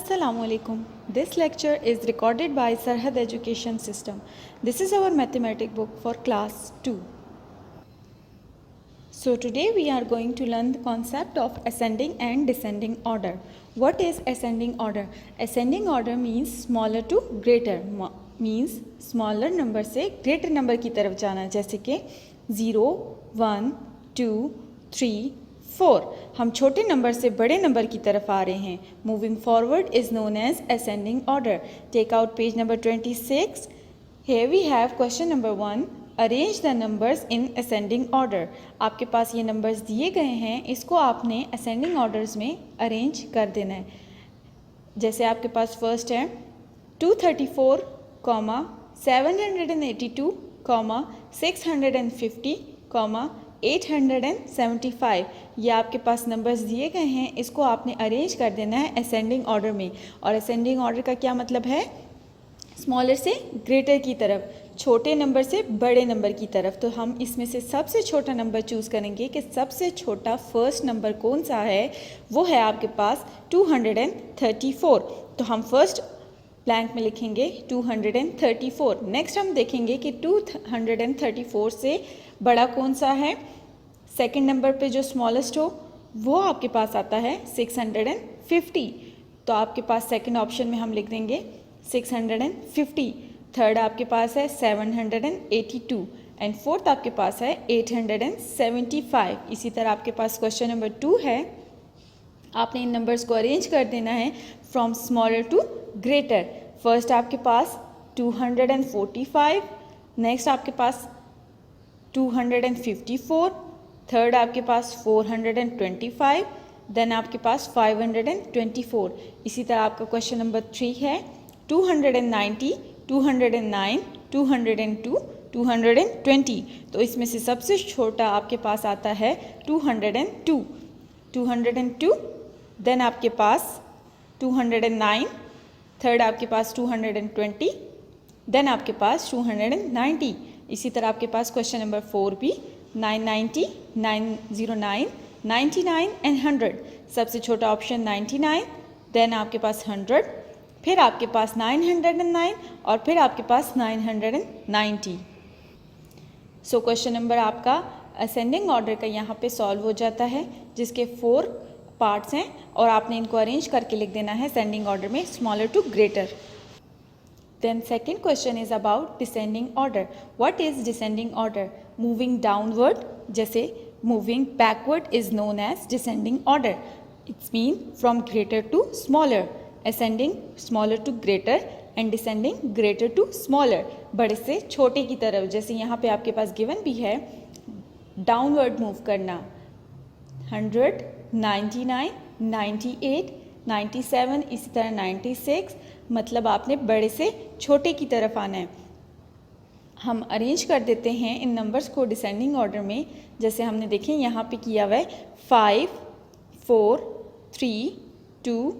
Assalamu alaikum. This lecture is recorded by Sarhad Education System. This is our mathematics book for class 2. So today we are going to learn the concept of ascending and descending order. What is ascending order? Ascending order means smaller to greater, means smaller number से greater number की तरफ जाना, जैसे कि 0, 1, 2, 3, 4. हम छोटे number से बड़े नंबर की तरफ आ रहे हैं. Moving forward is known as ascending order. Take out page number 26. Here we have question number 1. Arrange the numbers in ascending order. आपके पास ये नंबर्स दिए गए हैं, इसको आपने असेंडिंग ऑर्डर्स में अरेंज कर देना है. जैसे आपके पास फर्स्ट है 234, 782, 650, 875. ये आपके पास नंबर्स दिए गए हैं, इसको आपने अरेंज कर देना है असेंडिंग ऑर्डर में. और असेंडिंग ऑर्डर का क्या मतलब है? स्मॉलर से ग्रेटर की तरफ, छोटे नंबर से बड़े नंबर की तरफ. तो हम इसमें से सबसे छोटा नंबर चूज़ करेंगे कि सबसे छोटा फर्स्ट नंबर कौन सा है. वो है आपके पास 234. तो हम फर्स्ट ब्लैंक में लिखेंगे 234. नेक्स्ट हम देखेंगे कि 234 से बड़ा कौन सा है. सेकंड नंबर पे जो स्मॉलेस्ट हो वो आपके पास आता है 650. तो आपके पास सेकंड ऑप्शन में हम लिख देंगे 650. थर्ड आपके पास है 782 एंड फोर्थ आपके पास है 875. इसी तरह आपके पास क्वेश्चन नंबर 2 है. आपने इन नंबर्स को अरेंज कर देना है from smaller to greater. First आपके पास 245, नेक्स्ट आपके पास 254, थर्ड आपके पास 425, देन आपके पास 524. इसी तरह आपका क्वेश्चन नंबर 3 है 290, 209, 202, 220. तो इसमें से सबसे छोटा आपके पास आता है 202. देन आपके पास 209, थर्ड आपके पास 220, देन आपके पास 290. इसी तरह आपके पास क्वेश्चन नंबर 4 भी 990, 909, 99 एंड 100. सबसे छोटा ऑप्शन 99, देन आपके पास 100, फिर आपके पास 909 और फिर आपके पास 990. सो क्वेश्चन नंबर आपका असेंडिंग ऑर्डर का यहाँ पे सॉल्व हो जाता है, जिसके 4 पार्ट्स हैं और आपने इनको अरेंज करके लिख देना है असेंडिंग ऑर्डर में smaller to greater. Then second question is about descending order. What is descending order? Moving downward, जैसे moving backward is known as descending order. It's mean from greater to smaller. Ascending smaller to greater and descending greater to smaller. बड़े से छोटे की तरफ, जैसे यहाँ पे आपके पास given भी है downward move करना. 100, 99, 98, 97, इसी तरह 96. मतलब आपने बड़े से छोटे की तरफ आना है. हम अरेंज कर देते हैं इन नंबर्स को डिसेंडिंग ऑर्डर में. जैसे हमने देखें यहाँ पे किया हुआ है 5, 4, 3, 2,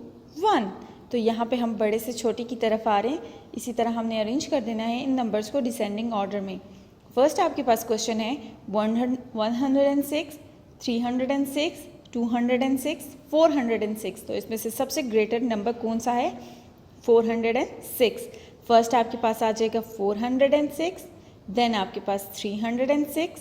1. तो यहाँ पे हम बड़े से छोटे की तरफ आ रहे हैं. इसी तरह हमने अरेंज कर देना है इन नंबर्स को डिसेंडिंग ऑर्डर में. फर्स्ट आपके पास क्वेश्चन है 106, 306, 206, 406. तो इसमें से सबसे ग्रेटर नंबर कौन सा है? 406. फर्स्ट आपके पास आ जाएगा 406, देन आपके पास 306,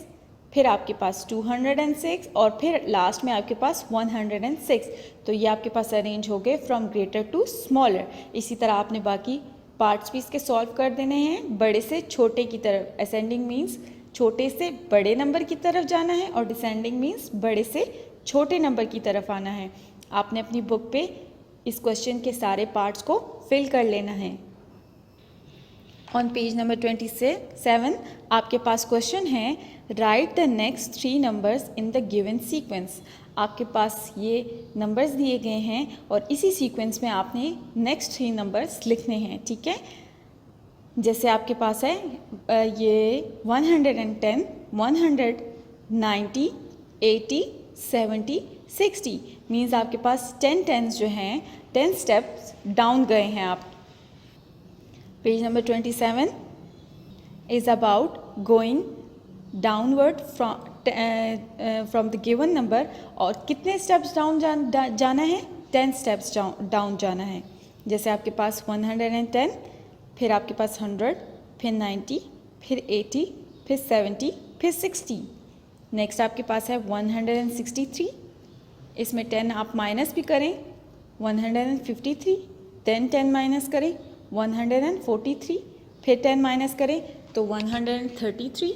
फिर आपके पास 206 और फिर लास्ट में आपके पास 106. तो ये आपके पास अरेंज हो गए फ्रॉम ग्रेटर टू स्मॉलर. इसी तरह आपने बाकी पार्ट्स भी इसके सॉल्व कर देने हैं बड़े से छोटे की तरफ. असेंडिंग मीन्स छोटे से बड़े नंबर की तरफ जाना है और डिसेंडिंग मीन्स बड़े से छोटे नंबर की तरफ आना है. आपने अपनी बुक पे इस क्वेश्चन के सारे पार्ट्स को फिल कर लेना है. ऑन पेज नंबर 27 आपके पास क्वेश्चन है right the next 3 numbers in the given sequence. आपके पास ये नंबर्स दिए गए हैं और इसी सीक्वेंस में आपने नेक्स्ट 3 नंबर्स लिखने हैं. ठीक है, जैसे आपके पास है ये 110, 190, 80, 70, 60. मीन्स आपके पास 10 टेंस जो हैं 10 स्टेप्स डाउन गए हैं आप. Page number 27 is about going downward from the given number. और कितने स्टेप्स डाउन जाना है? 10 स्टेप्स डाउन जाना है. जैसे आपके पास 110, फिर आपके पास 100, फिर 90, फिर 80, फिर 70, फिर 60। नेक्स्ट आपके पास है 163, इसमें 10 आप माइनस भी करें 153, देन 10 माइनस करें 143, फिर 10 माइनस करें तो 133,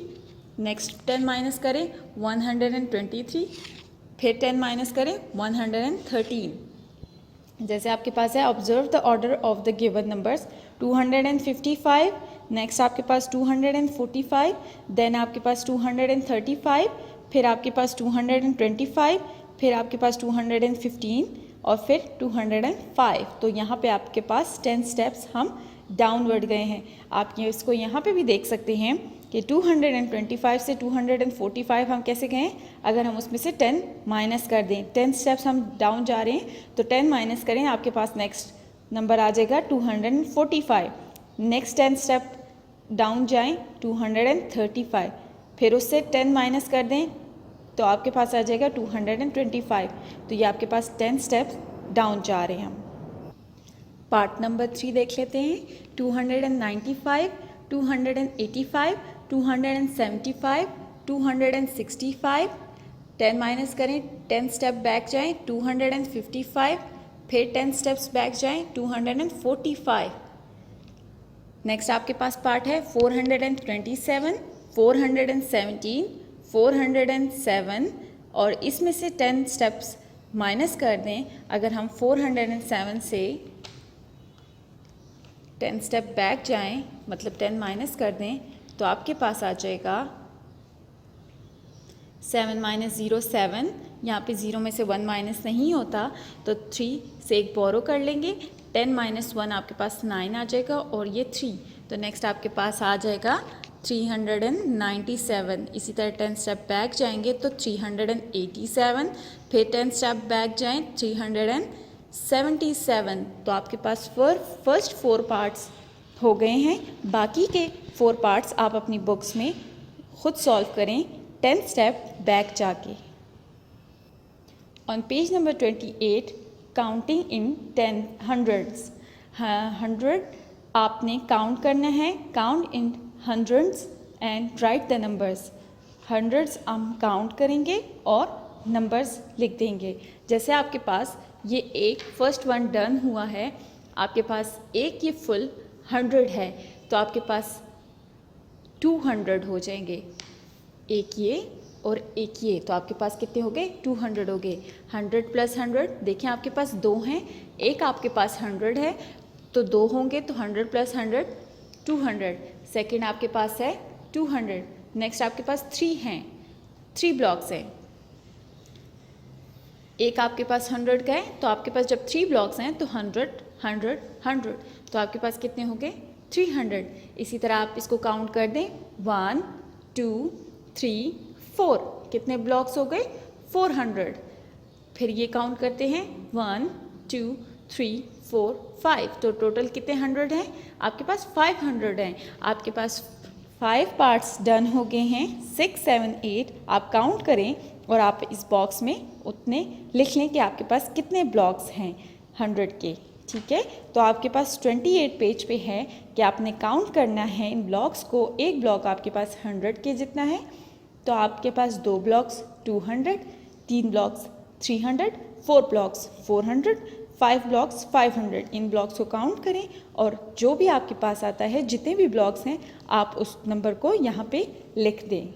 नेक्स्ट 10 माइनस करें 123, फिर 10 माइनस करें 113। जैसे आपके पास है observe the order of the given numbers 255, next आपके पास 245, देन आपके पास 235, फिर आपके पास 225, फिर आपके पास 215 और फिर 205। तो यहाँ पे आपके पास 10 स्टेप्स हम डाउनवर्ड गए हैं। आप ये इसको यहाँ पे भी देख सकते हैं कि 225 से 245 हम कैसे गए, अगर हम उसमें से 10 माइनस कर दें, 10 स्टेप्स हम डाउन जा रहे हैं तो 10 माइनस करें, आपके पास नेक्स्ट नंबर आ जाएगा 245। नेक्स्ट 10 स्टेप डाउन जाएं 235, फिर उससे 10 माइनस कर दें तो आपके पास आ जाएगा 225। तो ये आपके पास 10 स्टेप्स डाउन जा रहे हैं हम। पार्ट नंबर 3 देख लेते हैं। 295, 285, 275, 265, 10 माइनस करें, 10 स्टेप बैक जाएं 255, फिर 10 स्टेप्स बैक जाएं 245। नेक्स्ट आपके पास पार्ट है 427, 417, 407 और इसमें से 10 स्टेप्स माइनस कर दें। अगर हम 407 से 10 स्टेप बैक जाएं, मतलब 10 माइनस कर दें, तो आपके पास आ जाएगा 7 माइनस 0 7। यहाँ पे 0 में से 1 माइनस नहीं होता तो 3 से एक बोरो कर लेंगे, 10 माइनस 1 आपके पास 9 आ जाएगा और ये 3। तो नेक्स्ट आपके पास आ जाएगा 397। इसी तरह 10 स्टेप बैक जाएंगे तो 387, फिर 10 स्टेप बैक जाएं 377। तो आपके पास फर्स्ट 4 पार्ट्स हो गए हैं। बाकी के 4 पार्ट्स आप अपनी बुक्स में खुद सॉल्व करें 10 स्टेप बैक जाके। On page number 28 counting in 10 hundreds. 100 आपने काउंट करना है, count in hundreds and right the numbers. Hundreds हम काउंट करेंगे और नंबर्स लिख देंगे। जैसे आपके पास ये एक फर्स्ट वन डन हुआ है, आपके पास एक ये फुल 100 है तो आपके पास 200 हो जाएंगे, एक ये और एक ये, तो आपके पास कितने हो गए 200 हो गए। 100 प्लस 100, देखें आपके पास 2 हैं, एक आपके पास 100 है तो 2 होंगे, तो 100 प्लस 100 200। सेकेंड आपके पास है 200। नेक्स्ट आपके पास 3 हैं, 3 ब्लॉक्स हैं, एक आपके पास 100 का है तो आपके पास जब 3 ब्लॉक्स हैं तो 100 100 100, तो आपके पास कितने हो गए 300। इसी तरह आप इसको काउंट कर दें 1 2 3 4, कितने ब्लॉक्स हो गए 400। फिर ये काउंट करते हैं 1 2 3 4 5, तो टोटल कितने 100 हैं आपके पास 500 हैं। आपके पास 5 पार्ट्स डन हो गए हैं। 6 7 8 आप काउंट करें और आप इस बॉक्स में उतने लिख लें कि आपके पास कितने ब्लॉक्स हैं 100 के, ठीक है। तो आपके पास 28 पेज पे है कि आपने काउंट करना है इन ब्लॉक्स को। एक ब्लॉक आपके पास 100 के जितना है तो आपके पास 2 ब्लॉक्स 200, 3 ब्लॉक्स 300, 4 ब्लॉक्स 400, 5 ब्लॉक्स 500। इन ब्लॉक्स को काउंट करें और जो भी आपके पास आता है, जितने भी ब्लॉक्स हैं, आप उस नंबर को यहाँ पे लिख दें।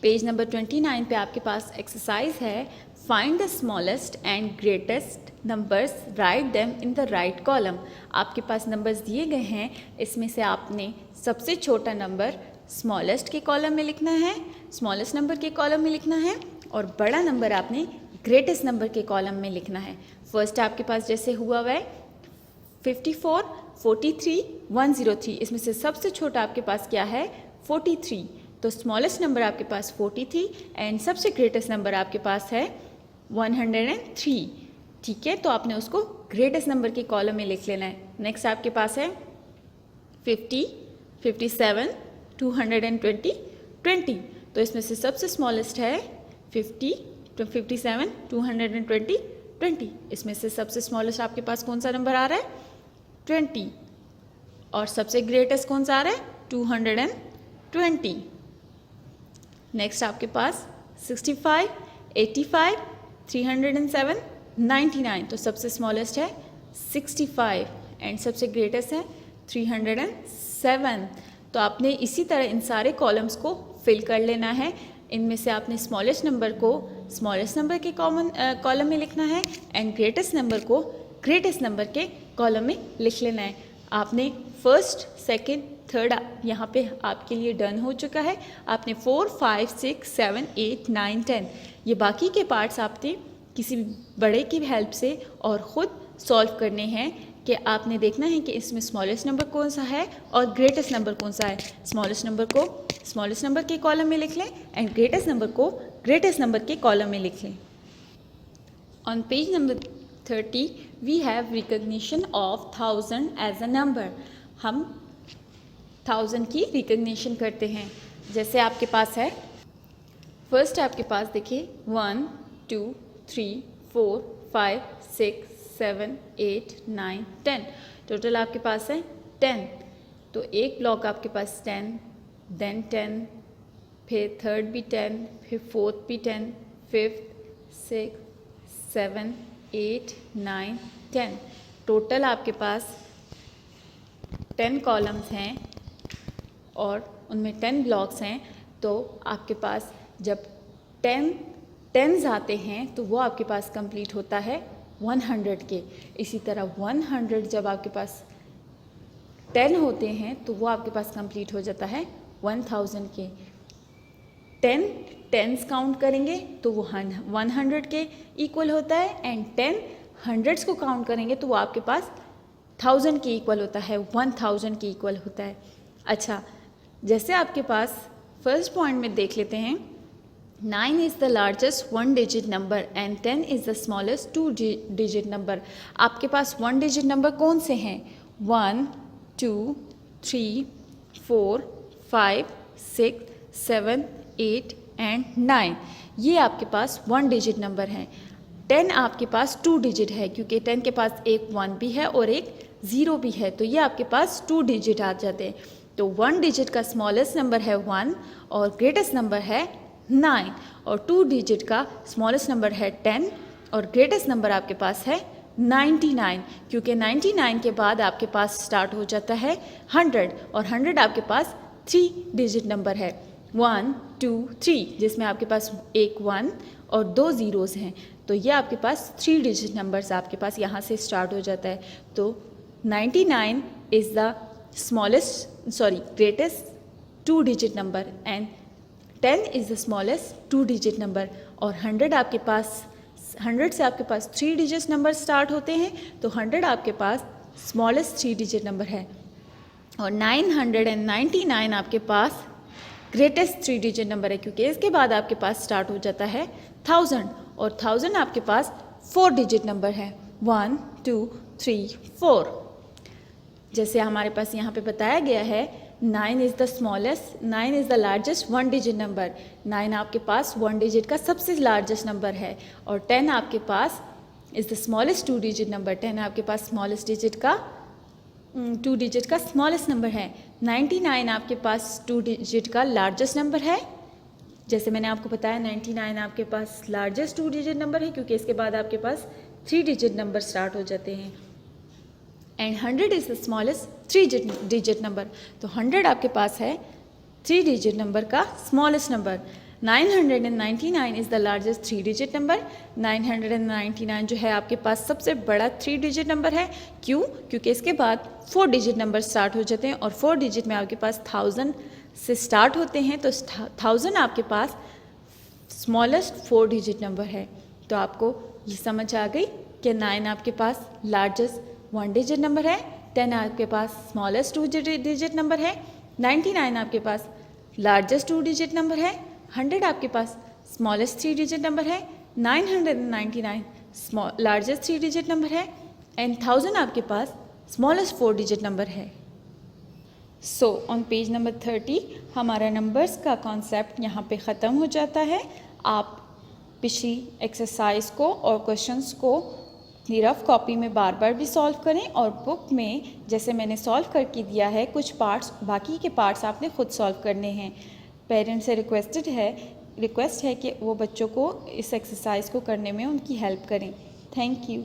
पेज नंबर 29 पे आपके पास एक्सरसाइज है, find the smallest and greatest numbers, write them in the right column. आपके पास नंबर्स दिए गए हैं, इसमें से आपने सबसे छोटा नंबर स्मॉलेस्ट के कॉलम में लिखना है, स्मॉलेस्ट नंबर के कॉलम में लिखना है, और बड़ा नंबर आपने ग्रेटेस्ट नंबर के कॉलम में लिखना है। फर्स्ट आपके पास जैसे हुआ हुआ है 54, 43, 103, इसमें से सबसे छोटा आपके पास क्या है 43, तो स्मॉलेस्ट नंबर आपके पास 43 एंड सबसे ग्रेटेस्ट नंबर आपके पास है 103, ठीक है। तो आपने उसको ग्रेटेस्ट नंबर के कॉलम में लिख लेना है। नेक्स्ट आपके पास है 50, 57, 220, 20, तो इसमें से सबसे स्मॉलेस्ट है 50, 57, 220, 20। इसमें से सबसे स्मॉलेस्ट आपके पास कौन सा नंबर आ रहा है? 20। और सबसे ग्रेटेस्ट कौन सा आ रहा है? 220। नेक्स्ट आपके पास 65, 85, 307, 99। तो सबसे स्मॉलेस्ट है 65 एंड सबसे ग्रेटेस्ट है 307। तो आपने इसी तरह इन सारे कॉलम्स को फिल कर लेना है। इनमें से आपने स्मॉलेस्ट नंबर को स्मॉलेस्ट नंबर के कॉलम में लिखना है एंड ग्रेटेस्ट नंबर को ग्रेटेस्ट नंबर के कॉलम में लिख लेना है। आपने फर्स्ट, सेकंड, थर्ड यहाँ पे आपके लिए डन हो चुका है। आपने 4, 5, 6, 7, 8, 9, 10 ये बाकी के पार्ट्स आपने किसी बड़े की हेल्प से और ख़ुद सॉल्व करने हैं कि आपने देखना है कि इसमें स्मॉलेस्ट नंबर कौन सा है और ग्रेटेस्ट नंबर कौन सा है। स्मॉलेस्ट नंबर को स्मॉलेस्ट नंबर के कॉलम में लिख लें एंड ग्रेटेस्ट नंबर को ग्रेटेस्ट नंबर के कॉलम में लिख लें। On page number 30 we have recognition of 1000 as a number. हम 1000 की रिकग्निशन करते हैं। जैसे आपके पास है, फर्स्ट आपके पास देखिए 1, 2, 3, 4, 5, 6, 7, 8, 9, 10। टोटल आपके पास है 10। तो एक ब्लॉक आपके पास 10, देन 10, फिर थर्ड भी 10, फिर फोर्थ भी 10, फिफ्थ, 6, 7, 8, 9, 10। टोटल आपके पास 10 कॉलम्स हैं और उनमें 10 ब्लॉक्स हैं। तो आपके पास जब 10 टेंस आते हैं तो वो आपके पास कंप्लीट होता है 100 के। इसी तरह 100 जब आपके पास 10 होते हैं तो वो आपके पास कंप्लीट हो जाता है 1000 के। 10 टेंस काउंट करेंगे तो वो 100 के इक्वल होता है एंड 10 हंड्रेड्स को काउंट करेंगे तो वो आपके पास 1000 के इक्वल होता है, 1000 के इक्वल होता है। अच्छा, जैसे आपके पास फर्स्ट पॉइंट में देख लेते हैं, 9 is the largest 1 digit number and 10 is the smallest 2 digit number। आपके पास 1 digit नंबर कौन से हैं? 1, 2, 3, 4, 5, 6, 7, 8 एंड 9। ये आपके पास 1 digit नंबर हैं। 10 आपके पास 2 digit है क्योंकि 10 के पास एक 1 भी है और एक 0 भी है, तो ये आपके पास 2 digit आ जाते हैं। तो 1 digit का स्मॉलेस्ट नंबर है 1 और ग्रेटेस्ट नंबर है 9 और 2 digit का स्मॉलेस्ट नंबर है 10 और ग्रेटेस्ट नंबर आपके पास है 99 क्योंकि 99 के बाद आपके पास स्टार्ट हो जाता है 100 और 100 आपके पास 3 digit नंबर है 1, 2, 3, जिसमें आपके पास एक 1 और 2 zeros हैं। तो ये आपके पास 3 digit नंबर्स आपके पास यहाँ से स्टार्ट हो जाता है। तो 99 is the greatest 2 digit number and 10 is the smallest 2 digit number और 100 आपके पास 100 से आपके पास 3 digit नंबर स्टार्ट होते हैं, तो 100 आपके पास स्मॉलेस्ट 3 digit नंबर है और 999 आपके पास ग्रेटेस्ट 3 digit नंबर है क्योंकि इसके बाद आपके पास स्टार्ट हो जाता है 1000 और 1000 आपके पास 4 digit नंबर है 1, 2, 3, 4। जैसे हमारे पास यहाँ पे बताया गया है 9 is the largest 1 digit number. 9 आपके पास 1 digit का सबसे लार्जेस्ट नंबर है और 10 आपके पास is the smallest 2 digit number. 10 आपके पास स्मॉलेस्ट डिजिट का 2 digit का स्मॉलेस्ट नंबर है। 99 आपके पास 2 digit का लार्जेस्ट नंबर है। जैसे मैंने आपको बताया 99 आपके पास लार्जेस्ट 2 digit नंबर है क्योंकि इसके बाद आपके पास 3 digit नंबर स्टार्ट हो जाते हैं and 100 is the smallest 3 digit number. तो 100 आपके पास है 3 digit नंबर का smallest number. 999 is the largest 3 digit number. 999 जो है आपके पास सबसे बड़ा 3 digit नंबर है। क्यों? क्योंकि इसके बाद 4 digit नंबर स्टार्ट हो जाते हैं और 4 digit में आपके पास 1000 से स्टार्ट होते हैं, तो 1000 आपके पास स्मॉलेस्ट 4 digit नंबर है। तो आपको ये समझ आ गई कि 9 आपके पास लार्जेस्ट 1 digit नंबर है, 10 आपके पास स्मॉलेस्ट 2 digit नंबर है, 99 आपके पास लार्जेस्ट 2 digit नंबर है, 100 आपके पास स्मॉलेस्ट 3 digit नंबर है, 999 लार्जेस्ट 3 digit नंबर है एंड 1000 आपके पास स्मॉलेस्ट 4 digit नंबर है। सो ऑन पेज नंबर 30 हमारा नंबर्स का कॉन्सेप्ट यहाँ पे ख़त्म हो जाता है। आप पिछली एक्सरसाइज को और क्वेश्चंस को रफ कॉपी में बार बार भी सॉल्व करें और बुक में जैसे मैंने सॉल्व करके दिया है कुछ पार्ट्स, बाकी के पार्ट्स आपने खुद सॉल्व करने हैं। पेरेंट्स से रिक्वेस्ट है कि वो बच्चों को इस एक्सरसाइज को करने में उनकी हेल्प करें। Thank you.